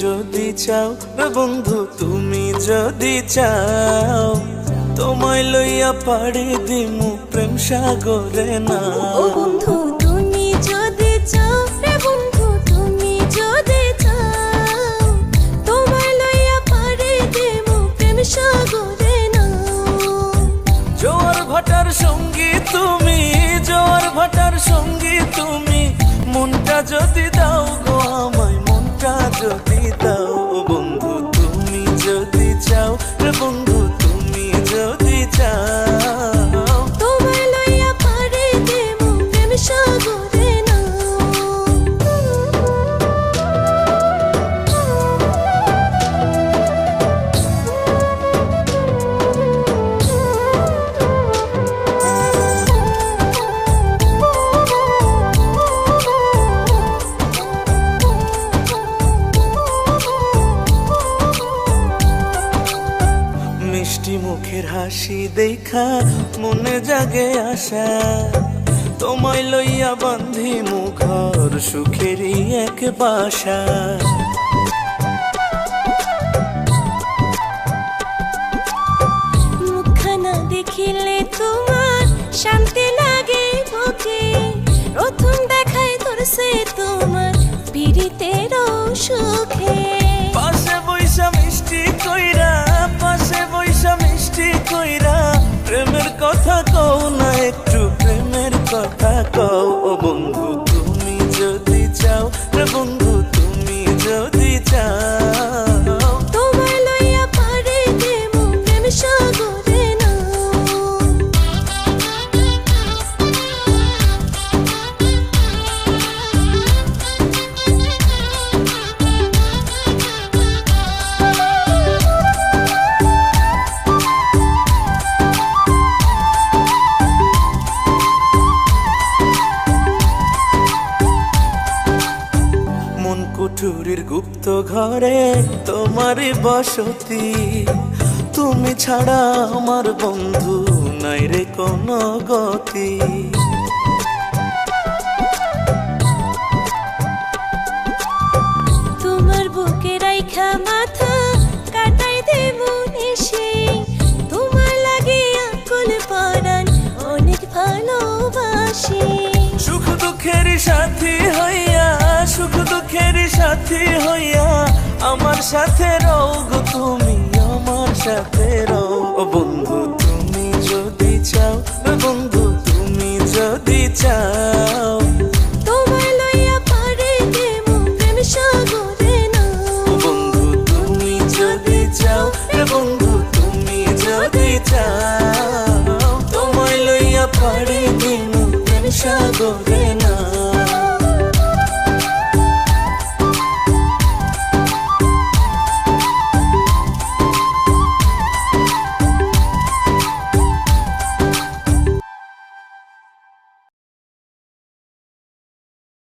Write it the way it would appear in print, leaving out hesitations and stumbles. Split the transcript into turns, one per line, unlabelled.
যদি চাও রে বন্ধু, তুমি যদি চাও, তোমায় লইয়া পাড়ি দিমু প্রেম সাগরে না।
ও বন্ধু তুমি যদি চাও রে বন্ধু, তুমি যদি চাও, তোমায় লইয়া পাড়ি দিমু প্রেম সাগরে না।
জোয়ার ভাটার সঙ্গী তুমি, জোয়ার ভাটার সঙ্গী তুমি, মনটা যদি দাও গো আমায়, মনটা যদি দাও। বন্ধু তুমি যদি চাও রে বন্ধু, তুমি যদি চাও,
তোমায় লইয়া পাড়ি দিমু প্রেম সাগরে না।
মিষ্টি মুখের হাসি দেখা মনে জাগে আশা, তোমায় লইয়া বান্ধি মুখর সুখেরই এক বাসা।
মুখখানা দেখিলে তোমার শান্তি লাগে বুকে, প্রথম দেখায় ধরছে তোমার পীড়িতের সুখে।
পাশে বৈশা মিষ্টি কইরা, পাশে বৈশা মিষ্টি কইরা, প্রেমের কথা কও না একটু, প্রেমের কথা কও। ও বন্ধু তুমি যদি চাও রে বন্ধু, তুমি যদি চাও,
তোমায় লইয়া পাড়ি দিমু প্রেম সাগরে না।
কুঠুরির গুপ্ত ঘরে তোমারই বসতি, তুমি ছাড়া আমার বন্ধু নাই রে কোনো গতি।
তোমার বুকে রাইখা মাথা কাটাই দেবো নিশি, তোমার লাগে আকুল পরাণ অনেক ভালোবাসি।
সুখ দুঃখের সাথী হইয়া, সুখ দুঃখের সাথী হইয়া, আমার সাথে রও গো তুমি, আমার সাথে রও। ও বন্ধু তুমি যদি চাও, বন্ধু তুমি যদি চাও,